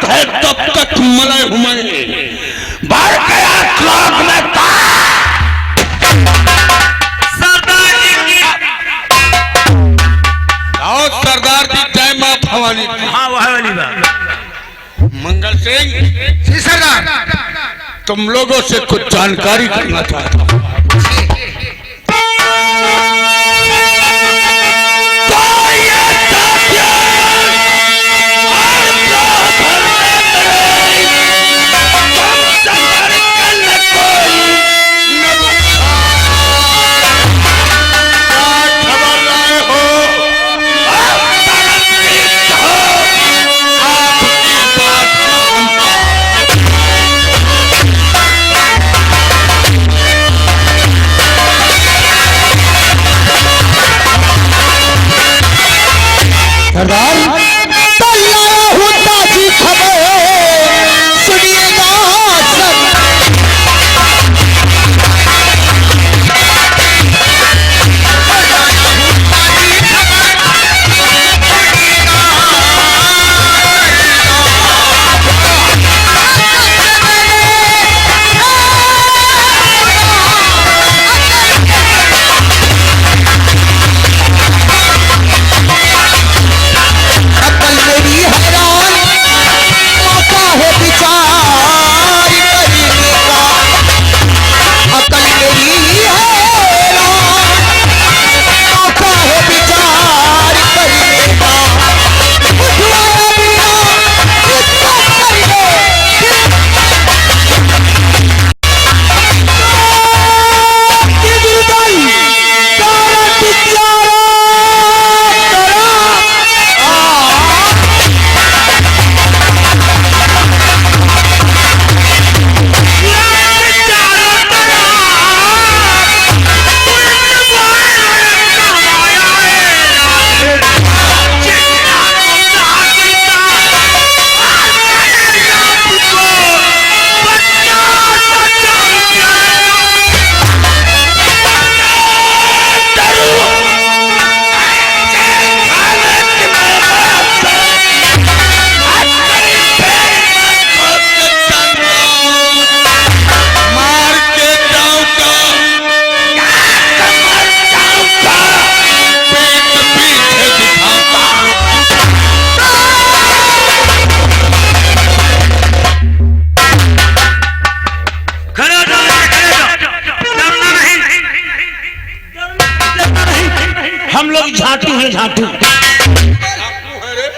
है तब तक मलय हुमय बढ़ गया क्रोध में सरदार जी की आओ सरदार जी जय मां भवानी। हाँ वह वाली बात। मंगल सिंह जी सरदार। तुम लोगों से कुछ जानकारी करना चाहता हूँ। सरदार तैयार हूँ ताजी खबर सुनिएगा सब। हम लोग झाटू हैं झाटू।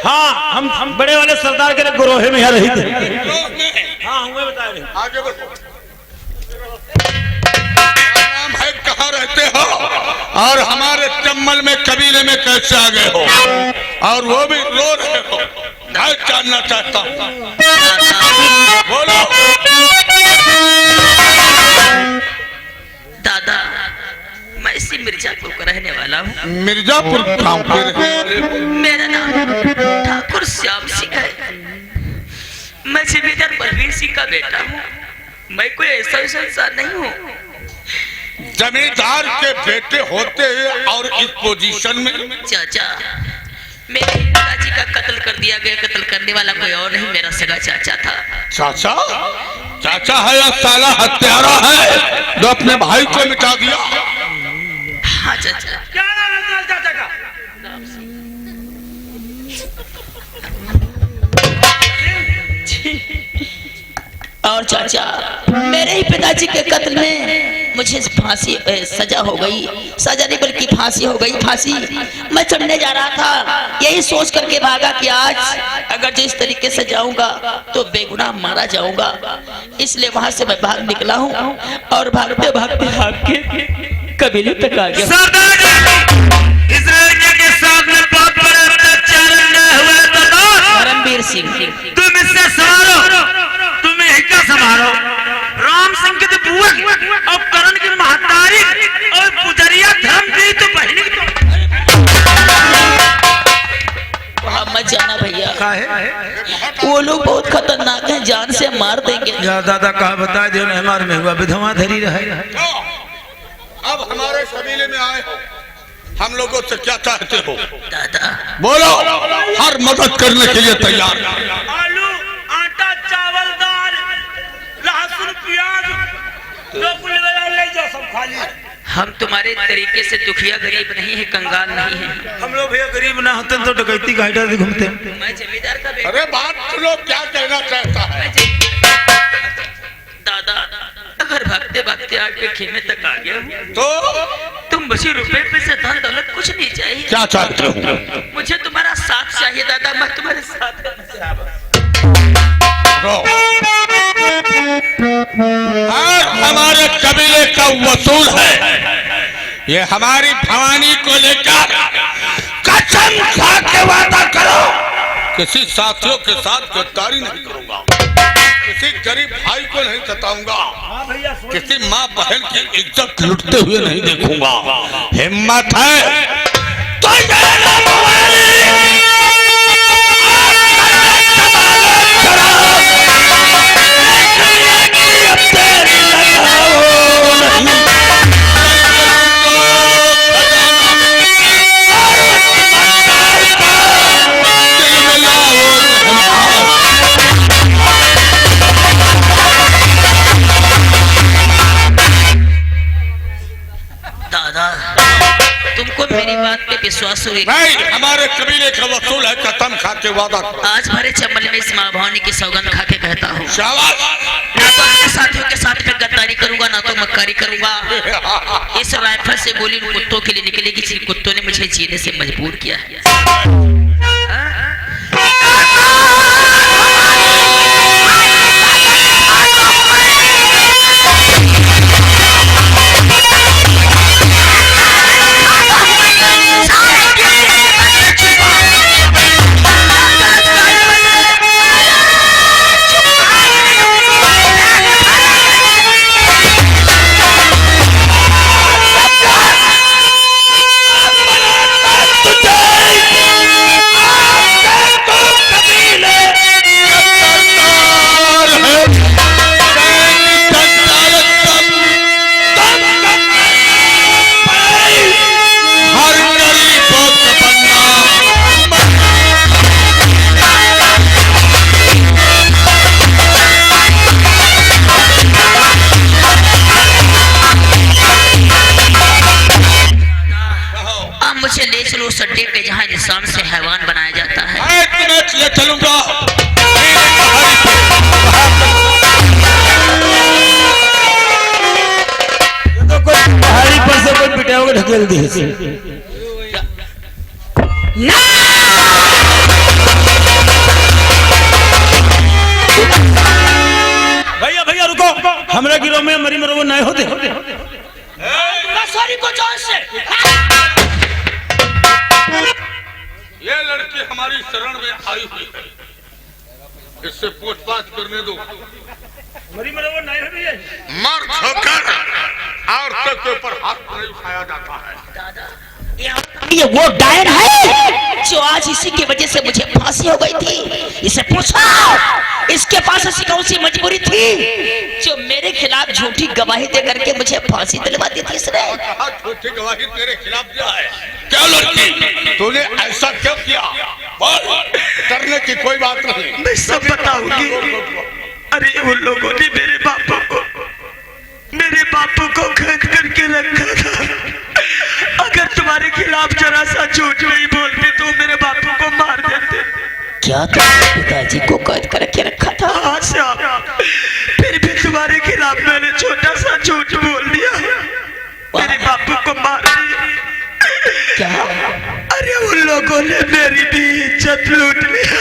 हाँ हम बड़े वाले सरदार के गुरोहे में यहाँ रही थे। हाँ हमें बता रहे आगे बढ़ो। नाम है कहाँ रहते हो और हमारे चम्मल में कबीले में कैसे आ गए हो और वो भी रो रहे हो। मैं जानना चाहता हूँ। बोलो। दादा मैं इसी मिर्जापुर का रहने वाला हूँ। मिर्जापुर गाँव के मेरा नाम ठाकुर श्याम सिंह है। मैं जमींदार बलवीर सिंह का बेटा हूँ। मैं कोई ऐसा इंसान नहीं हूँ। जमींदार के बेटे होते हैं और इस पोजीशन में। चाचा मेरे पिताजी का कत्ल कर दिया गया। कत्ल करने वाला कोई और नहीं मेरा सगा चाचा था। चाचा चाचा है या साला हत्यारा है जो अपने भाई को मिटा दिया। हाँ चाचा। क्या नाम है चाचा का? और चाचा मेरे ही पिताजी के कत्ल में मुझे फांसी सजा हो गई। सजा नहीं बल्कि फांसी हो गई। फांसी मैं चढ़ने जा रहा था। यही सोच करके भागा कि आज अगर जिस तरीके से जाऊंगा तो बेगुनाह मारा जाऊंगा। इसलिए वहां से मैं भाग निकला हूं और भागते भागते भाग के कबीले तक आ गया। सरदार जी इस राज्य के साथ में बहुत बड़े अत्याचार हुए धर्मवीर सिंह तुम इससे संभालो। तुम यही क्या संभालो? राम सिंह के तो बुआ और करण की महतारी और पुजरिया धर्मवीर तो बहनी की मत जाना भैया। वो लोग बहुत खतरनाक हैं। जान से मार देंगे। दादा कहा बता दो हमारे में हुआ विधवा धरी रहे। अब हमारे कबीले में आए हो। हम लोगों से क्या चाहते हो? दादा बोलो। हर मदद करने के लिए तैयार। आलू सब खाली। हम तुम्हारे तरीके से दुखिया गरीब नहीं है, कंगाल नहीं है। हम लोग भैया गरीब ना होते तो डकैती घाटा से घूमते। मैं जमींदार का बेटा। अरे बात सुनो, क्या कहना चाहता है? दादा, अगर भागते भागते आके खेमे तक आ गया तो तुम मुझे रुपए पैसे धन दौलत कुछ नहीं चाहिए। क्या चाहते हो? मुझे तुम्हारा साथ चाहिए दादा, मैं तुम्हारे साथ हमारे कबीले का वसूल है। ये हमारी भवानी को लेकर कसम खा के वादा करो, किसी साथियों के साथ गद्दारी नहीं करूंगा, किसी गरीब भाई को नहीं सताऊंगा, किसी माँ बहन की इज्जत लुटते हुए नहीं देखूंगा। हिम्मत है तो विश्वास हुई। नहीं, हमारे कबीले का वसूल है, कसम खा के वादा। आज भरे चंबल में इस माँ भवानी की सौगंध खा के कहता हूँ, शाबाश। ना तो अपने साथियों के साथ में गद्दारी करूंगा, ना तो मक्कारी करूंगा। इस राइफल से गोली कुत्तों के लिए निकलेगी, जिन कुत्तों ने मुझे जीने से मजबूर किया है। सड्डे पे जहाँ इंसान से हैवान बनाया जाता है, मैं चलूंगा। तो कोई पहाड़ी पर से कोई पिटाओ को ढकेल दी। भैया भैया रुको, हमरा गिरोह में मरी मरो नहीं होते। ये लड़की हमारी शरण में आई हुई है, इससे पूछताछ करने दो। मरी मरो नहीं होती है। मर्द होकर औरतों के ऊपर हाथ नहीं उठाया जाता है। ये वो डायन है जो आज इसी की वजह से मुझे फांसी हो गई थी। इसे पूछो, इसके पास ऐसी कौन सी मजबूरी थी जो मेरे खिलाफ झूठी गवाही दे करके मुझे फांसी दिलवा दी थी इसने? झूठी गवाही तेरे खिलाफ दिया है क्या लड़की? तूने ऐसा क्यों किया? बोल, करने की कोई बात नहीं। मैं सब बताऊंगी। अरे उन लोगों ने मेरे बापू को खरीद करके रखा था। अगर तुम्हारे खिलाफ जरा सा झूठ नहीं बोलते तो मेरे बापू को मार देते। क्या तुम्हारे पिताजी को कैद करके रखा था? हाँ साहब, फिर भी तुम्हारे खिलाफ मैंने छोटा सा झूठ बोल दिया, मेरे बापू को मार दिया। क्या? अरे उन लोगों ने मेरी भी इज्जत लूट लिया।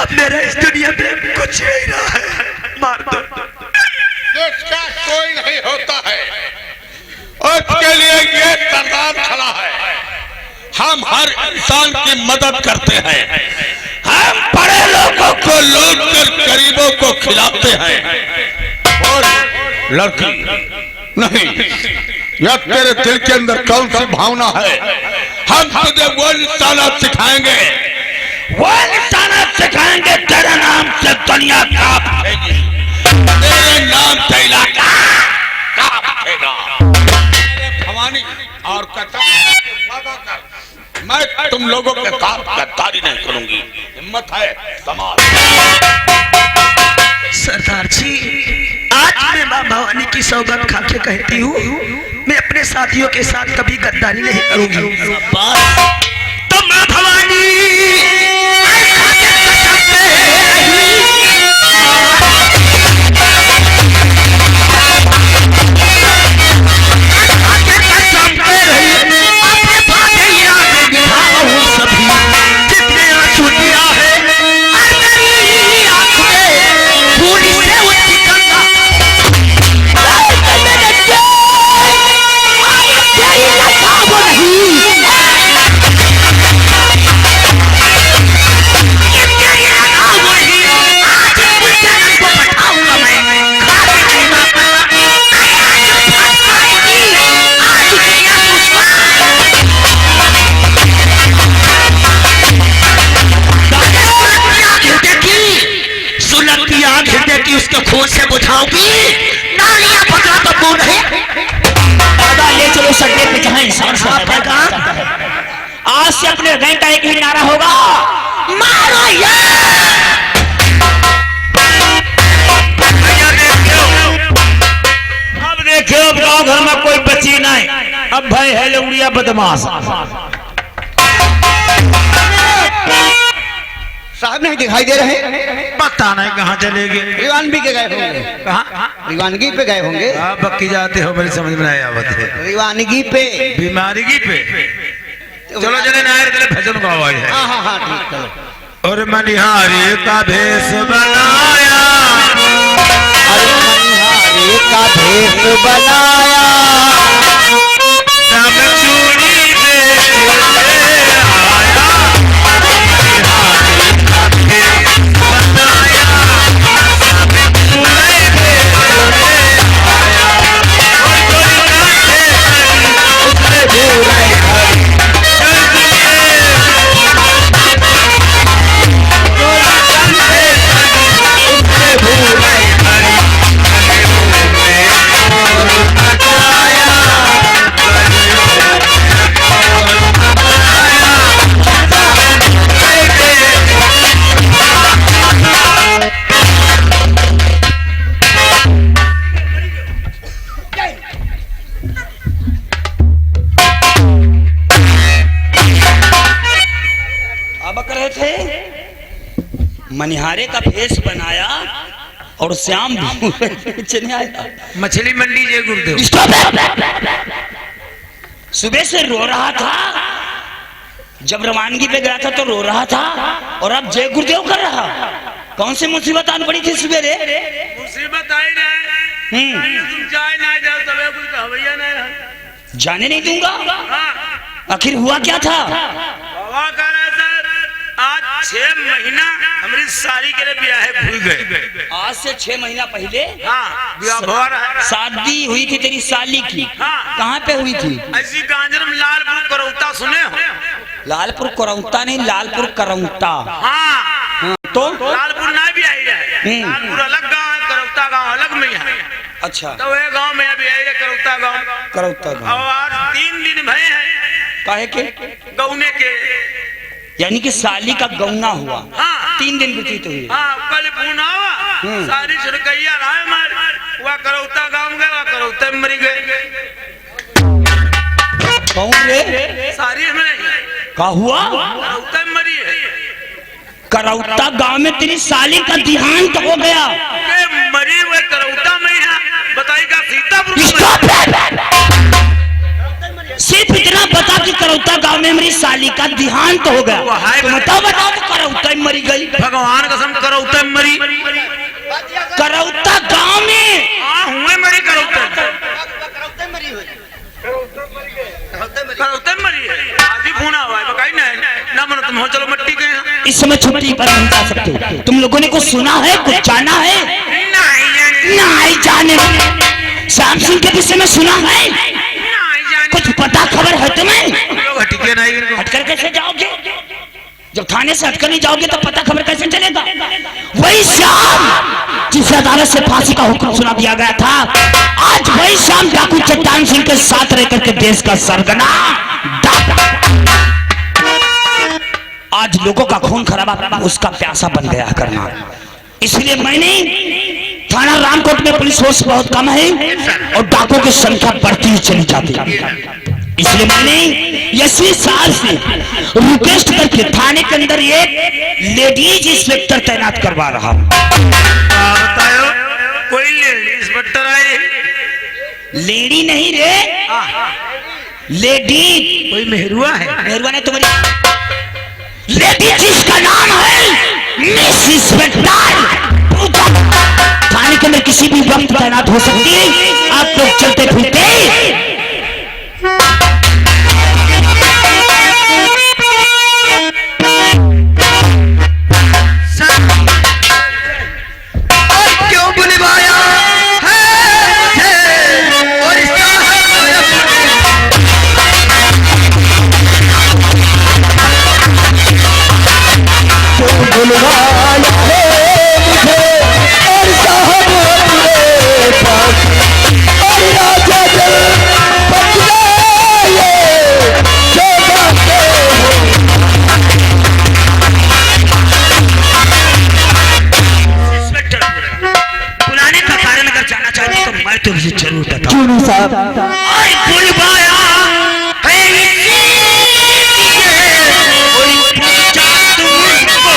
अब मेरा इस दुनिया में कुछ नहीं रहा है, मार दो। इसका कोई नहीं होता है, उसके लिए ये सरदार खड़ा है। हम हर इंसान की मदद करते हैं, हम बड़े लोगों को लूट कर गरीबों को खिलाते हैं। और लड़की नहीं, यह तेरे दिल के अंदर कौन सी भावना है? हम तुझे वो इंसानियत सिखाएंगे, वो इंसानियत सिखाएंगे, तेरे नाम से दुनिया कांप उठेगी, तेरे नाम से इलाका कांप उठेगा। भवानी और कसम वादा कर, मैं तुम लोगों के साथ गद्दारी नहीं करूंगी। हिम्मत है समाज। सरदार जी, आज मैं मां भवानी की सौगंध खा के कहती हूँ, मैं अपने साथियों के साथ कभी गद्दारी नहीं करूंगी। तो मां भवानी उसके खून से बुझाओगी, नालियां बजा तो कौन है? ले चलो सड़के पे जहाँ इंसान रहता है। आज से अपने हृदय का एक ही नारा होगा, मारो ये। अब देखियो, अब गाँव घर में कोई बची नहीं, अब भाई है लौड़िया बदमाश। साहब नहीं दिखाई दे रहे, पता नहीं कहाँ चले गए। दीवानगी के गए होंगे। कहाँ? दीवानगी पे गए होंगे। आप बक्की जाते हो, मेरी समझ में नहीं आवत है। दीवानगी पे, बीमारी पे। चलो चले नायर चले भजन गाओ है। हाँ हाँ हाँ ठीक है। और मनिहारी का भेष बनाया, अरे मनिहारी का भेष बनाया, सब चूड़ी बेच के आया। मनिहारे का भेष बनाया और श्याम बेचने आया। मछली मंडी जय गुरुदेव। सुबह से रो रहा था, जब रवानगी पे गया था तो रो रहा था, और अब जय गुरुदेव कर रहा। कौन सी मुसीबत आन पड़ी थी सुबह रे? मुसीबत आई नहीं, तुम जाए ना जाओ तबे कुछ हवैया नहीं रहा। जाने नहीं दूंगा। आखिर हुआ क्या था? बाबा कह रहे सर, आज 6 महीना हमारी साली के लिए ब्याह भूल गए। आज से 6 महीना पहले हाँ, ब्याह हुआ रहा। शादी हुई थी तेरी साली की। हाँ। कहाँ पे हुई थी? ऐसी गांजर में लालपुर करौता सुने हो? लालपुर करौता नहीं, लालपुर करौता। हाँ, तो लालपुर ना भी आई है। लालपुर अलग गांव है, करौता गांव अलग में है। अच्छा, तो वे गांव में अभी आई है करौता गांव। करौता गाँव। और आज 3 दिन भय है काहे के? गौने के, यानी कि साली का गौना हुआ। हाँ। 3 दिन व्यतीत हुए। हाँ, कल पूना हुआ, सारी छिड़कैया राय मार, वह करौता गांव गए, वह करौते में मरी गए। कौन रे? सारी में नहीं, का हुआ? करौते में मरी है। करौता गांव में तेरी साली का देहांत हो गया। मरी हुए करौता में है, बताइएगा सीतापुर। सिर्फ इतना बता कि करौता गांव में मेरी साली का देहांत हो गया। बताओ तो करौता में मरी गई। भगवान कसम करौता में मरी। करौता गांव में हुए मरी करौता मरी है। आज ही खूना हुआ है, बकाई ना मनो तुम हो, चलो मट्टी के। इस समय छुट्टी पर नहीं जा सकते। तुम लोगों ने कुछ सुना है, कुछ जाना है? नहीं जाने। श्याम सिंह के विषय में सुना है? कुछ पता खबर है तुम्हें? हटके नहीं, हटकर कैसे जाओगे? जब थाने से हटकर नहीं जाओगे तो पता खबर कैसे चलेगा? वही श्याम जिसे अदालत से फांसी का हुक्म सुना दिया गया था, आज वही श्याम डाकू चट्टान सिंह के साथ रहकर के देश का सरगना आज लोगों का खून खराबा उसका प्यासा बन गया करना। इसलिए मैंने थाना रामकोट में पुलिस फोर्स बहुत कम है और डाकों की संख्या बढ़ती ही चली जाती है। इसलिए मैंने एसपी साहब से रिक्वेस्ट करके थाने के अंदर एक लेडीज इंस्पेक्टर तैनात करवा रहा हूँ। बताओ कोई लेडीज इंस्पेक्टर आए? लेडी नहीं रे, लेडी। कोई मेहरुआ है? मेहरबानी तुम्हारी लेडी जिसका नाम है मिस इंस्पेक्टर थाने के अंदर किसी भी वक्त तैनात हो सकती है। आप लोग चलते फिरते क्यों बुलवाया है मुझे और बुलाने का कारण अगर जानना चाहते तो मैं तुमसे जरूर बताऊं साहब। बुलवाया है इसीलिए कोई पूछा तुमको।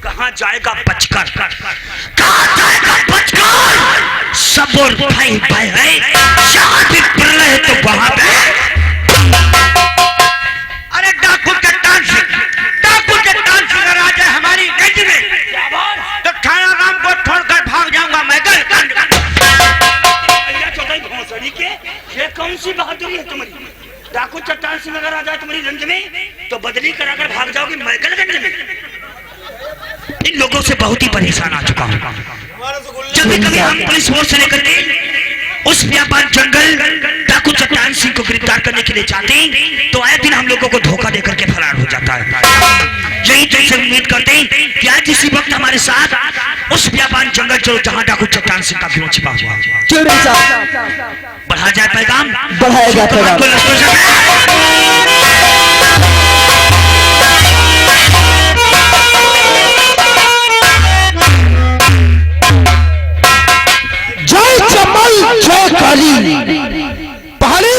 कहाँ जाएगा बचकर, कहाँ जाएगा बचकर। सब और भाई भाई है, जहाँ भी प्रलय है तो वहाँ पे। अरे डाकू चट्टान सिंह राजा हमारी गंज में, तो थाना राम को छोड़कर भाग जाऊंगा मैं। ये कौन सी बहादुरी है तुम्हारी? डाकू चट्टान सिंह अगर आ जाए तुम्हारी गंज में तो बदली कराकर भाग जाओगी मैगलगंज में। इन लोगों से बहुत ही परेशान आ चुका हूँ। जब भी कभी हम पुलिस फोर्स से लेकर के उस व्यापार जंगल डाकू चट्टान सिंह को गिरफ्तार करने के लिए जाते हैं तो आए दिन हम लोगों को धोखा देकर के फरार हो जाता है। यही जैसे उम्मीद करते हैं कि आज इसी वक्त हमारे साथ उस व्यापार जंगल चलो जहाँ डाकू चट्टान सिंह का गिरोह छिपा हुआ है। बढ़ा जाए पैगाम, बढ़ाया जाए पैगाम। जय चमल जय काली पहाड़ी।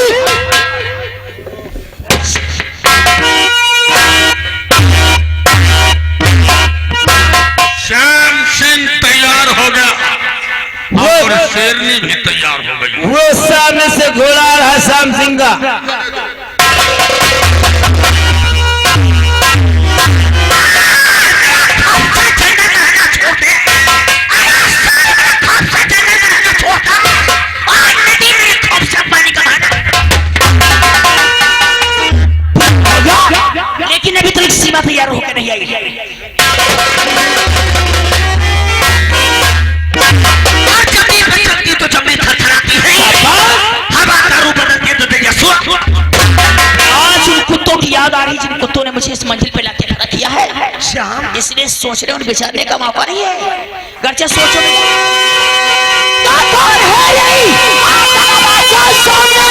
श्याम सिंह तैयार हो गया और शेरनी भी तैयार हो गई। वो सामने से घोड़ा आ रहा है श्याम सिंह का। याद आ रही जिन कुत्तों ने मुझे इस मंजिल पे लाके खड़ा किया है। श्याम इसलिए सोचने और विचारने का मौका नहीं है। गर्चे सोचो कौन है यही दरवाजा सामने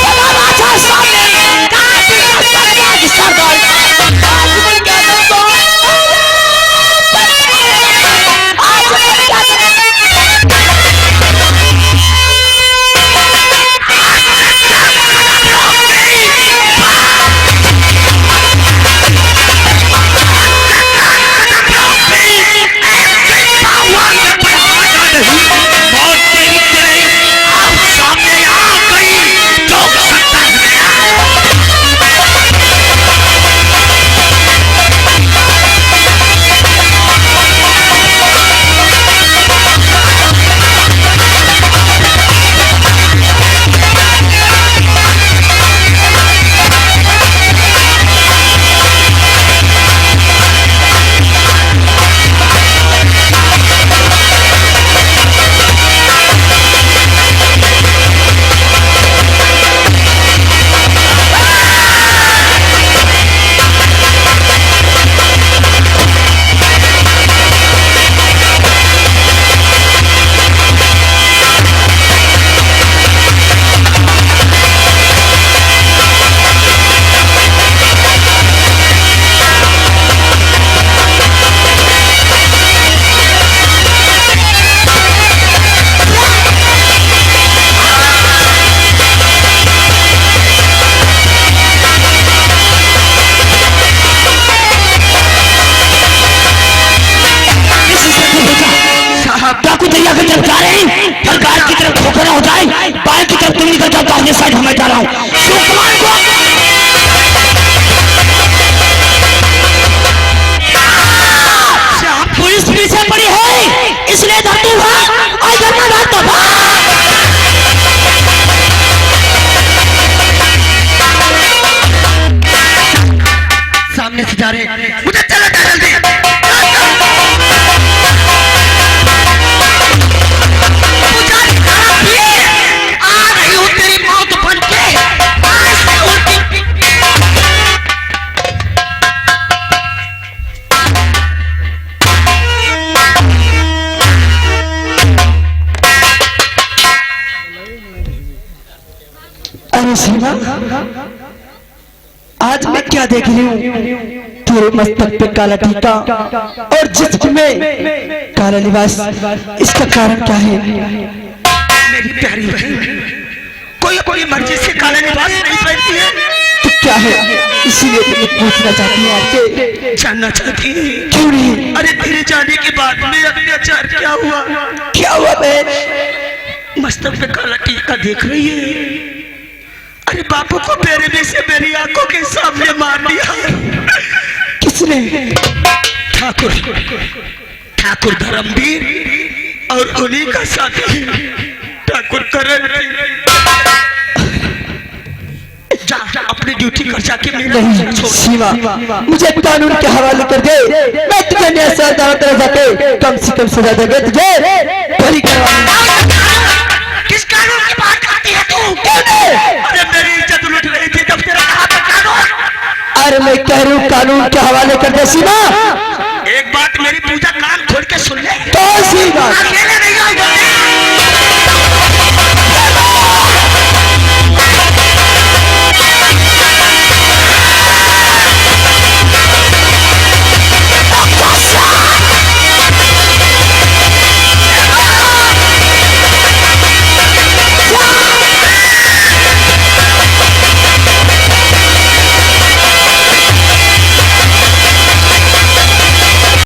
दरवाजा सामने कहाँ की सरदार जा रहे मुझे चला जा जल्दी। आ रही हूँ तेरी मौत बन के। अरे सीमा, आज मैं क्या देख रही हूँ? तेरे मस्तक पे काला टीका और जिस्म में काला लिबास, इसका कारण क्या है? मेरी प्यारी बहन कोई अपनी मर्जी से काला लिबास नहीं पहनती है तो क्या है? इसीलिए तुम्हें पूछना चाहती है आपसे। जानना चाहती है? क्यों नहीं? अरे तेरे जाने के बाद में अत्याचार क्या हुआ? क्या हुआ बहन? मस्तक पे काला टीका देख रही है? अरे बापू को मेरे में से मेरी आंखों के सामने मार दिया। किसने? ठाकुर धर्मवीर और उन्हीं का साथी ठाकुर करण। जा अपनी ड्यूटी कर जाके नहीं सीमा, मुझे कानून के हवाले कर दे। मैं तुझे न्याय से तरह जाके कम से कम सजा देंगे तुझे बरी करवाऊंगा। किस कानून की बात करती है तू? अरे मेरी इज्जत लुट रही थी तब तेरा कहाँ पर कानून? अरे मैं कह रही हूँ कानून के हवाले कर दे सीमा। एक बात मेरी पूजा कान खोल के सुन ले। तो सीमा अकेले